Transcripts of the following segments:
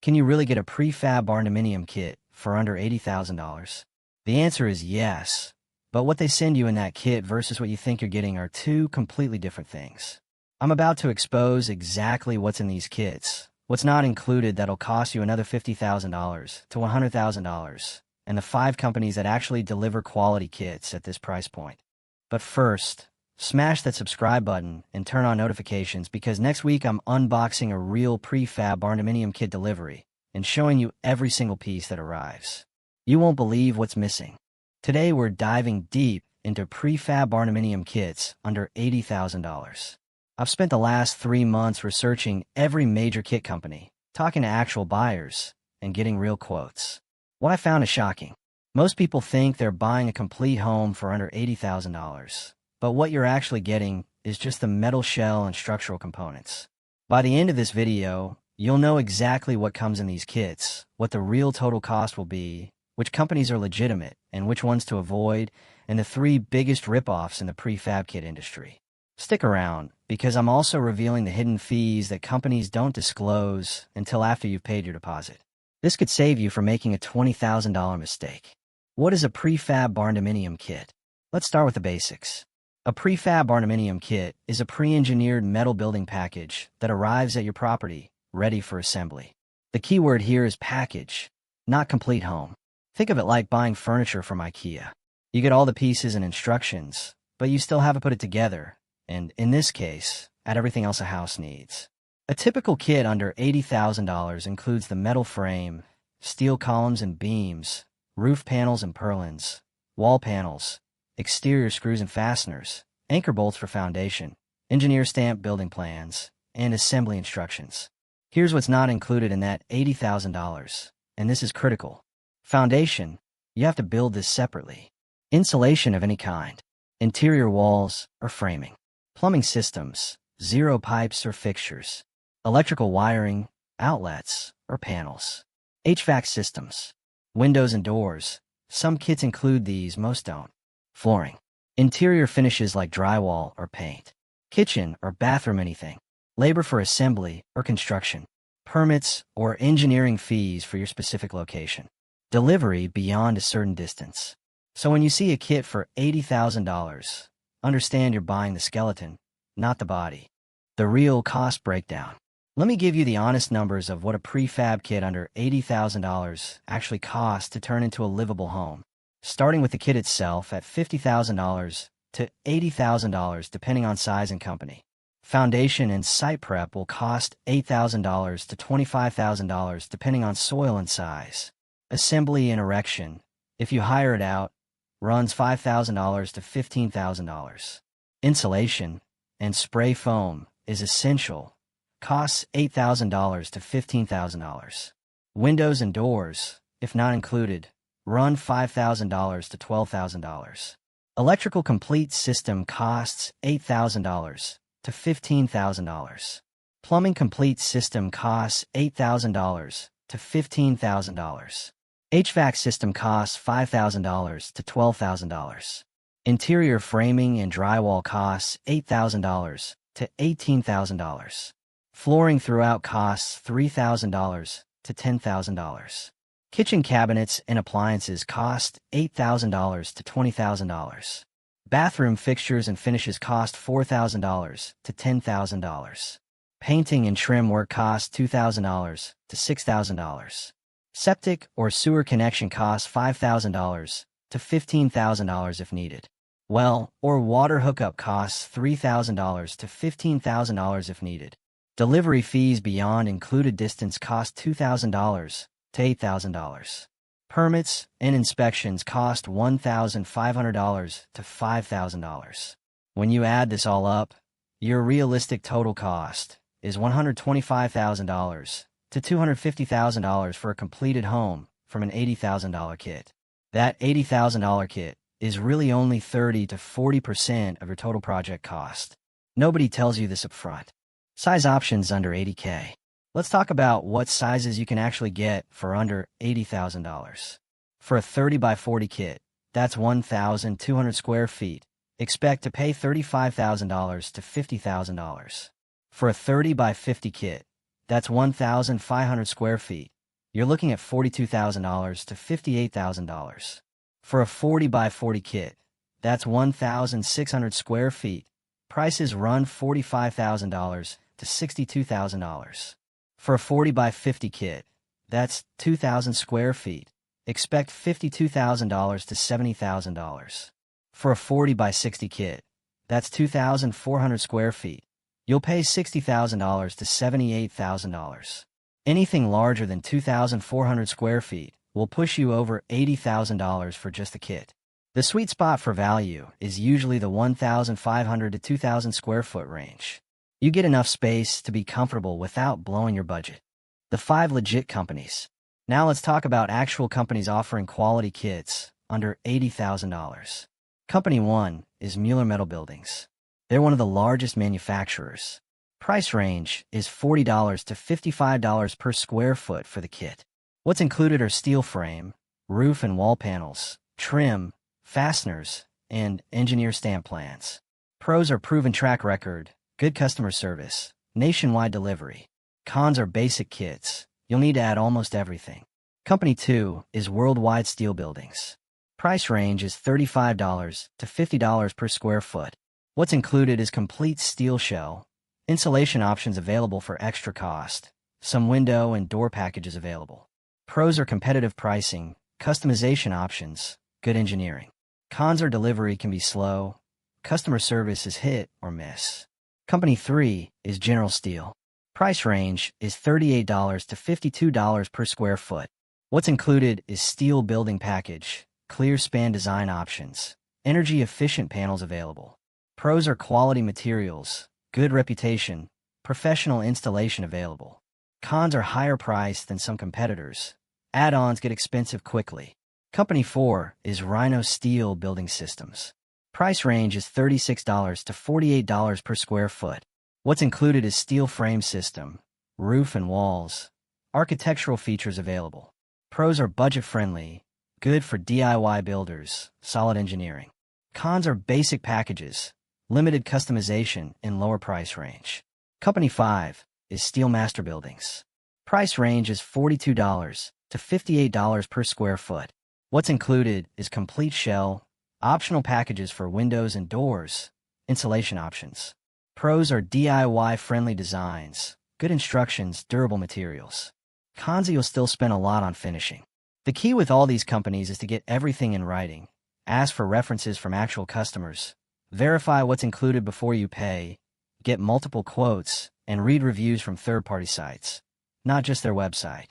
Can you really get a prefab barndominium kit for under $80,000? The answer is yes, but what they send you in that kit versus what you think you're getting are two completely different things. I'm about to expose exactly what's in these kits, what's not included that'll cost you another $50,000 to $100,000, and the 5 companies that actually deliver quality kits at this price point. But first, smash that subscribe button and turn on notifications because next week I'm unboxing a real prefab barndominium kit delivery and showing you every single piece that arrives. You won't believe what's missing. Today we're diving deep into prefab barndominium kits under $80,000. I've spent the last 3 months researching every major kit company, talking to actual buyers, and getting real quotes. What I found is shocking. Most people think they're buying a complete home for under $80,000, but what you're actually getting is just the metal shell and structural components. By the end of this video, you'll know exactly what comes in these kits, what the real total cost will be, which companies are legitimate and which ones to avoid, and the 3 biggest ripoffs in the prefab kit industry. Stick around, because I'm also revealing the hidden fees that companies don't disclose until after you've paid your deposit. This could save you from making a $20,000 mistake. What is a prefab barndominium kit? Let's start with the basics. A prefab barndominium kit is a pre-engineered metal building package that arrives at your property, ready for assembly. The key word here is package, not complete home. Think of it like buying furniture from IKEA. You get all the pieces and instructions, but you still have to put it together, and in this case, add everything else a house needs. A typical kit under $80,000 includes the metal frame, steel columns and beams, roof panels and purlins, wall panels, exterior screws and fasteners, anchor bolts for foundation, engineer-stamped building plans, and assembly instructions. Here's what's not included in that $80,000, and this is critical. Foundation, you have to build this separately. Insulation of any kind, interior walls or framing. Plumbing systems, zero pipes or fixtures. Electrical wiring, outlets or panels. HVAC systems, windows and doors. Some kits include these, most don't. Flooring. Interior finishes like drywall or paint. Kitchen or bathroom anything. Labor for assembly or construction. Permits or engineering fees for your specific location. Delivery beyond a certain distance. So when you see a kit for $80,000, understand you're buying the skeleton, not the body. The real cost breakdown. Let me give you the honest numbers of what a prefab kit under $80,000 actually costs to turn into a livable home. Starting with the kit itself at $50,000 to $80,000 depending on size and company. Foundation and site prep will cost $8,000 to $25,000 depending on soil and size. Assembly and erection, if you hire it out, runs $5,000 to $15,000. Insulation and spray foam is essential, costs $8,000 to $15,000. Windows and doors, if not included, run $5,000 to $12,000. Electrical complete system costs $8,000 to $15,000. Plumbing complete system costs $8,000 to $15,000. HVAC system costs $5,000 to $12,000. Interior framing and drywall costs $8,000 to $18,000. Flooring throughout costs $3,000 to $10,000. Kitchen cabinets and appliances cost $8,000 to $20,000. Bathroom fixtures and finishes cost $4,000 to $10,000. Painting and trim work costs $2,000 to $6,000. Septic or sewer connection costs $5,000 to $15,000 if needed. Well or water hookup costs $3,000 to $15,000 if needed. Delivery fees beyond included distance cost $2,000 to $8,000. Permits and inspections cost $1,500 to $5,000. When you add this all up, your realistic total cost is $125,000 to $250,000 for a completed home from an $80,000 kit. That $80,000 kit is really only 30 to 40% of your total project cost. Nobody tells you this up front. Size options under $80K. Let's talk about what sizes you can actually get for under $80,000. For a 30 by 40 kit, that's 1,200 square feet. Expect to pay $35,000 to $50,000. For a 30 by 50 kit, That's 1,500 square feet. You're looking at $42,000 to $58,000. For a 40 by 40 kit, that's 1,600 square feet. Prices run $45,000 to $62,000. For a 40 by 50 kit, that's 2,000 square feet. Expect $52,000 to $70,000. For a 40 by 60 kit, that's 2,400 square feet. You'll pay $60,000 to $78,000. Anything larger than 2,400 square feet will push you over $80,000 for just the kit. The sweet spot for value is usually the 1,500 to 2,000 square foot range. You get enough space to be comfortable without blowing your budget. The 5 legit companies. Now let's talk about actual companies offering quality kits under $80,000. Company 1 is Mueller Metal Buildings. They're one of the largest manufacturers. Price range is $40 to $55 per square foot for the kit. What's included are steel frame, roof and wall panels, trim, fasteners, and engineer stamp plans. Pros are proven track record, good customer service, nationwide delivery. Cons are basic kits. You'll need to add almost everything. Company 2 is Worldwide Steel Buildings. Price range is $35 to $50 per square foot. What's included is complete steel shell, insulation options available for extra cost, some window and door packages available. Pros are competitive pricing, customization options, good engineering. Cons are delivery can be slow, customer service is hit or miss. Company 3 is General Steel. Price range is $38 to $52 per square foot. What's included is steel building package, clear span design options, energy-efficient panels available. Pros are quality materials, good reputation, professional installation available. Cons are higher priced than some competitors. Add-ons get expensive quickly. Company 4 is Rhino Steel Building Systems. Price range is $36 to $48 per square foot. What's included is steel frame system, roof and walls, architectural features available. Pros are budget-friendly, good for DIY builders, solid engineering. Cons are basic packages, limited customization, and lower price range. Company 5 is Steel Master Buildings. Price range is $42 to $58 per square foot. What's included is complete shell, optional packages for windows and doors, insulation options. Pros are DIY-friendly designs, good instructions, durable materials. Cons, you'll still spend a lot on finishing. The key with all these companies is to get everything in writing, ask for references from actual customers, verify what's included before you pay, get multiple quotes, and read reviews from third-party sites, not just their website.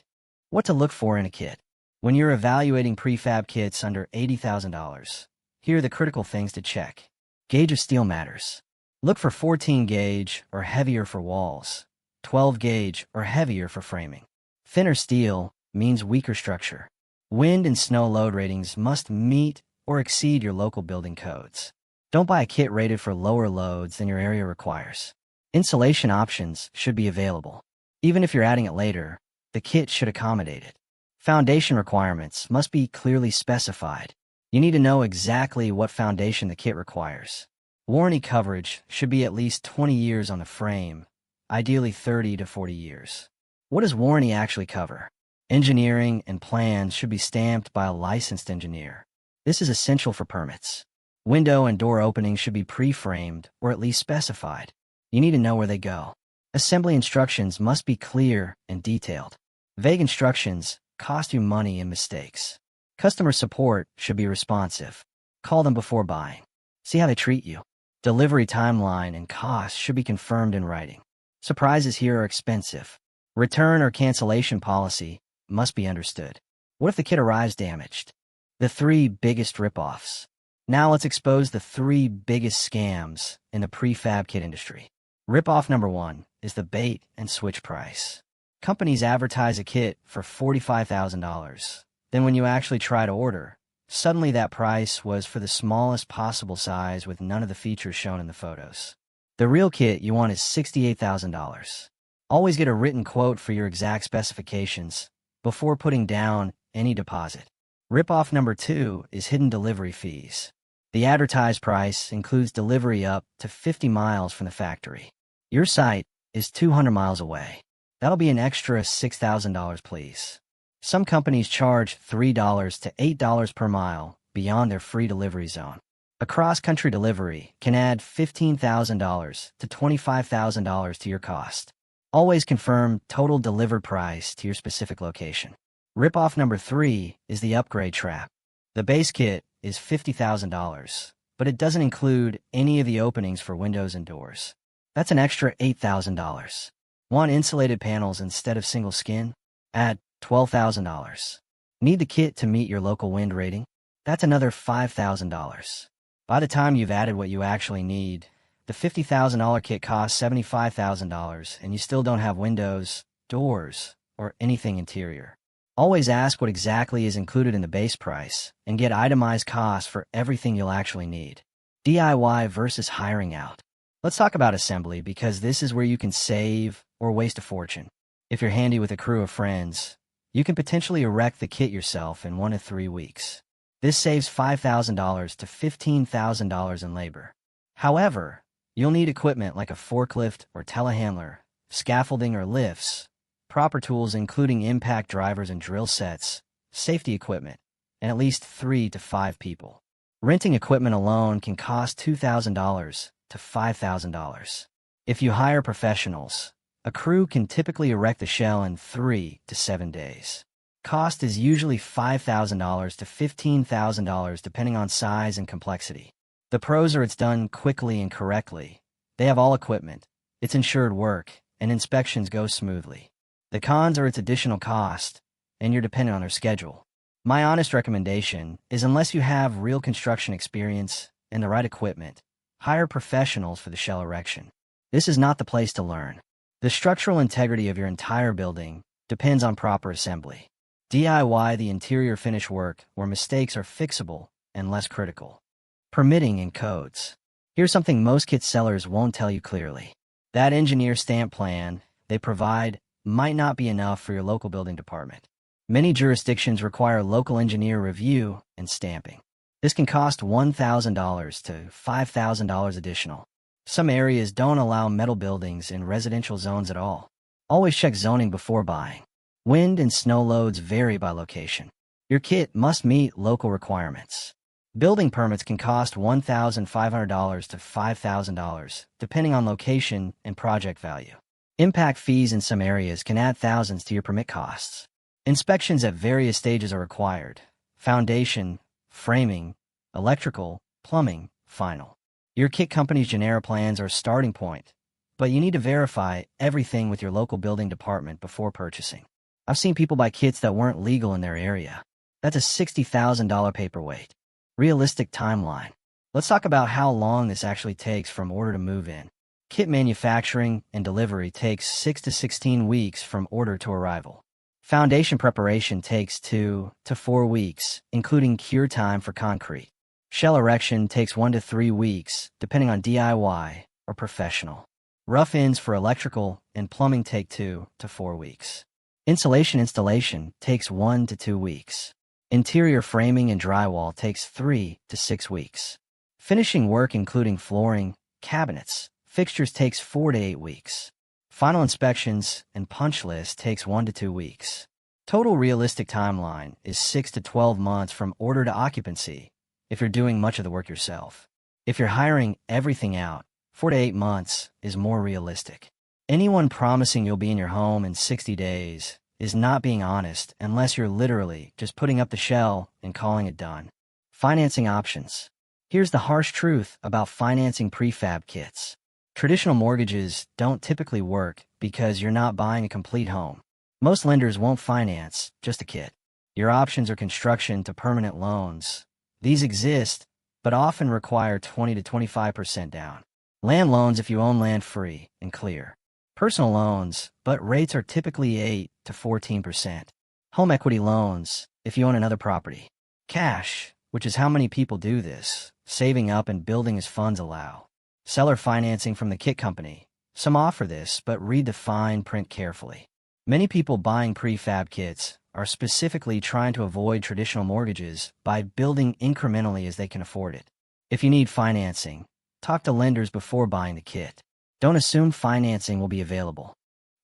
What to look for in a kit. When you're evaluating prefab kits under $80,000, here are the critical things to check. Gauge of steel matters. Look for 14 gauge or heavier for walls, 12 gauge or heavier for framing. Thinner steel means weaker structure. Wind and snow load ratings must meet or exceed your local building codes. Don't buy a kit rated for lower loads than your area requires. Insulation options should be available. Even if you're adding it later, the kit should accommodate it. Foundation requirements must be clearly specified. You need to know exactly what foundation the kit requires. Warranty coverage should be at least 20 years on the frame, ideally 30 to 40 years. What does warranty actually cover? Engineering and plans should be stamped by a licensed engineer. This is essential for permits. Window and door openings should be pre-framed or at least specified. You need to know where they go. Assembly instructions must be clear and detailed. Vague instructions cost you money and mistakes. Customer support should be responsive. Call them before buying. See how they treat you. Delivery timeline and costs should be confirmed in writing. Surprises here are expensive. Return or cancellation policy must be understood. What if the kit arrives damaged? The 3 biggest ripoffs. Now let's expose the 3 biggest scams in the prefab kit industry. Ripoff number 1 is the bait and switch price. Companies advertise a kit for $45,000. Then when you actually try to order, suddenly that price was for the smallest possible size with none of the features shown in the photos. The real kit you want is $68,000. Always get a written quote for your exact specifications before putting down any deposit. Ripoff number 2 is hidden delivery fees. The advertised price includes delivery up to 50 miles from the factory. Your site is 200 miles away. That'll be an extra $6,000, please. Some companies charge $3 to $8 per mile beyond their free delivery zone. A cross-country delivery can add $15,000 to $25,000 to your cost. Always confirm total delivered price to your specific location. Ripoff number 3 is the upgrade trap. The base kit is $50,000, but it doesn't include any of the openings for windows and doors. That's an extra $8,000. Want insulated panels instead of single skin? Add $12,000. Need the kit to meet your local wind rating? That's another $5,000. By the time you've added what you actually need, the $50,000 kit costs $75,000 and you still don't have windows, doors, or anything interior. Always ask what exactly is included in the base price and get itemized costs for everything you'll actually need. DIY versus hiring out. Let's talk about assembly because this is where you can save or waste a fortune. If you're handy with a crew of friends, you can potentially erect the kit yourself in 1 to 3 weeks. This saves $5,000 to $15,000 in labor. However, you'll need equipment like a forklift or telehandler, scaffolding or lifts, proper tools including impact drivers and drill sets, safety equipment, and at least 3 to 5 people. Renting equipment alone can cost $2,000 to $5,000. If you hire professionals, a crew can typically erect the shell in 3 to 7 days. Cost is usually $5,000 to $15,000 depending on size and complexity. The pros are it's done quickly and correctly. They have all equipment, it's insured work, and inspections go smoothly. The cons are its additional cost, and you're dependent on their schedule. My honest recommendation is unless you have real construction experience and the right equipment, hire professionals for the shell erection. This is not the place to learn. The structural integrity of your entire building depends on proper assembly. DIY the interior finish work where mistakes are fixable and less critical. Permitting and codes. Here's something most kit sellers won't tell you clearly. That engineer stamp plan they provide might not be enough for your local building department. Many jurisdictions require local engineer review and stamping. This can cost $1,000 to $5,000 additional. Some areas don't allow metal buildings in residential zones at all. Always check zoning before buying. Wind and snow loads vary by location. Your kit must meet local requirements. Building permits can cost $1,500 to $5,000, depending on location and project value. Impact fees in some areas can add thousands to your permit costs. Inspections at various stages are required: foundation, framing, electrical, plumbing, final. Your kit company's genera plans are a starting point, but you need to verify everything with your local building department before purchasing. I've seen people buy kits that weren't legal in their area. That's a $60,000 paperweight. Realistic timeline. Let's talk about how long this actually takes from order to move in. Kit manufacturing and delivery takes 6 to 16 weeks from order to arrival. Foundation preparation takes 2 to 4 weeks, including cure time for concrete. Shell erection takes 1 to 3 weeks, depending on DIY or professional. Rough ends for electrical and plumbing take 2 to 4 weeks. Insulation installation takes 1 to 2 weeks. Interior framing and drywall takes 3 to 6 weeks. Finishing work including flooring, cabinets, fixtures takes 4 to 8 weeks. Final inspections and punch list takes 1 to 2 weeks. Total realistic timeline is 6 to 12 months from order to occupancy if you're doing much of the work yourself. If you're hiring everything out, 4 to 8 months is more realistic. Anyone promising you'll be in your home in 60 days is not being honest unless you're literally just putting up the shell and calling it done. Financing options. Here's the harsh truth about financing prefab kits. Traditional mortgages don't typically work because you're not buying a complete home. Most lenders won't finance just a kit. Your options are construction to permanent loans. These exist, but often require 20 to 25% down. Land loans if you own land free and clear. Personal loans, but rates are typically 8 to 14%. Home equity loans if you own another property. Cash, which is how many people do this, saving up and building as funds allow. Seller financing from the kit company. Some offer this, but read the fine print carefully. Many people buying prefab kits are specifically trying to avoid traditional mortgages by building incrementally as they can afford it. If you need financing, talk to lenders before buying the kit. Don't assume financing will be available.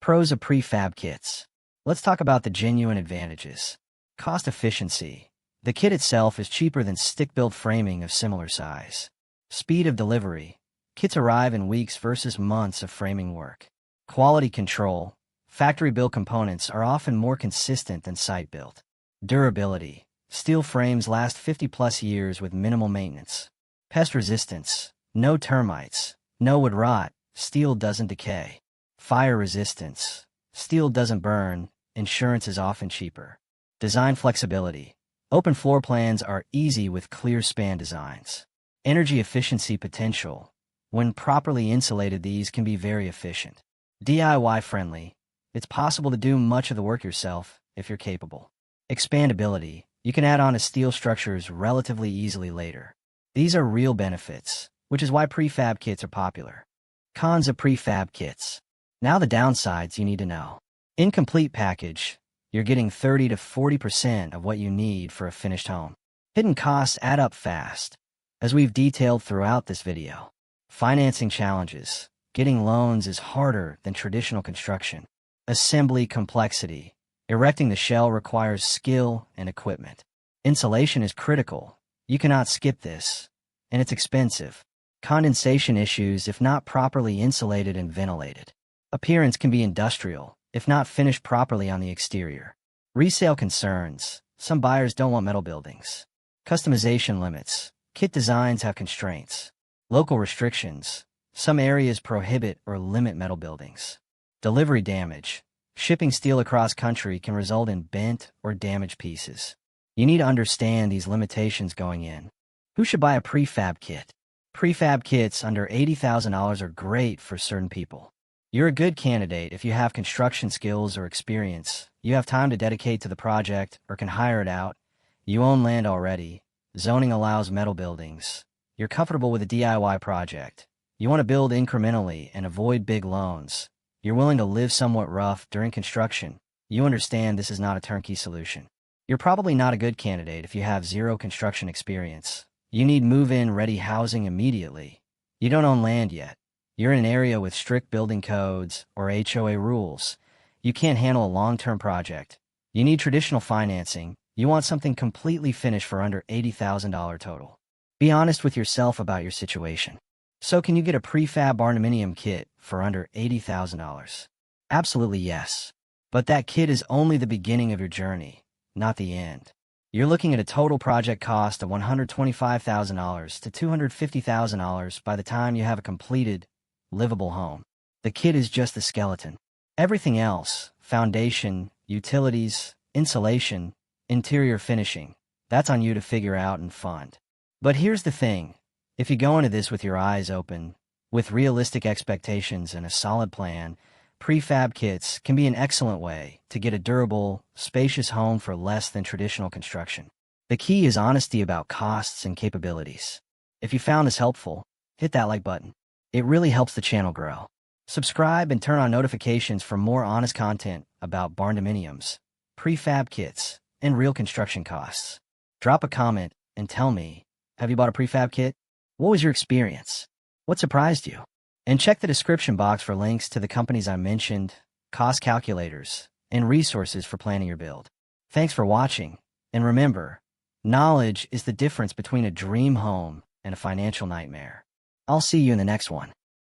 Pros of prefab kits. Let's talk about the genuine advantages. Cost efficiency. The kit itself is cheaper than stick-built framing of similar size. Speed of delivery. Kits arrive in weeks versus months of framing work. Quality control. Factory-built components are often more consistent than site-built. Durability. Steel frames last 50-plus years with minimal maintenance. Pest resistance. No termites. No wood rot. Steel doesn't decay. Fire resistance. Steel doesn't burn. Insurance is often cheaper. Design flexibility. Open floor plans are easy with clear span designs. Energy efficiency potential. When properly insulated, these can be very efficient. DIY friendly. It's possible to do much of the work yourself if you're capable. Expandability. You can add on to steel structures relatively easily later. These are real benefits, which is why prefab kits are popular. Cons of prefab kits. Now the downsides you need to know. Incomplete package. You're getting 30 to 40% of what you need for a finished home. Hidden costs add up fast, as we've detailed throughout this video. Financing challenges. Getting loans is harder than traditional construction. Assembly complexity. Erecting the shell requires skill and equipment. Insulation is critical. You cannot skip this, and it's expensive. Condensation issues if not properly insulated and ventilated. Appearance can be industrial, if not finished properly on the exterior. Resale concerns. Some buyers don't want metal buildings. Customization limits. Kit designs have constraints. Local restrictions. Some areas prohibit or limit metal buildings. Delivery damage. Shipping steel across country can result in bent or damaged pieces. You need to understand these limitations going in. Who should buy a prefab kit? Prefab kits under $80,000 are great for certain people. You're a good candidate if you have construction skills or experience, you have time to dedicate to the project or can hire it out, you own land already, zoning allows metal buildings, you're comfortable with a DIY project, you want to build incrementally and avoid big loans, you're willing to live somewhat rough during construction, you understand this is not a turnkey solution. You're probably not a good candidate if you have zero construction experience. You need move-in ready housing immediately. You don't own land yet. You're in an area with strict building codes or HOA rules. You can't handle a long-term project. You need traditional financing. You want something completely finished for under $80,000 total. Be honest with yourself about your situation. So can you get a Prefab Barndominium kit for under $80,000? Absolutely yes. But that kit is only the beginning of your journey, not the end. You're looking at a total project cost of $125,000 to $250,000 by the time you have a completed, livable home. The kit is just the skeleton. Everything else, foundation, utilities, insulation, interior finishing, that's on you to figure out and fund. But here's the thing. If you go into this with your eyes open, with realistic expectations and a solid plan, prefab kits can be an excellent way to get a durable, spacious home for less than traditional construction. The key is honesty about costs and capabilities. If you found this helpful, hit that like button. It really helps the channel grow. Subscribe and turn on notifications for more honest content about barndominiums, prefab kits, and real construction costs. Drop a comment and tell me, have you bought a prefab kit? What was your experience? What surprised you? And check the description box for links to the companies I mentioned, cost calculators, and resources for planning your build. Thanks for watching, and remember, knowledge is the difference between a dream home and a financial nightmare. I'll see you in the next one.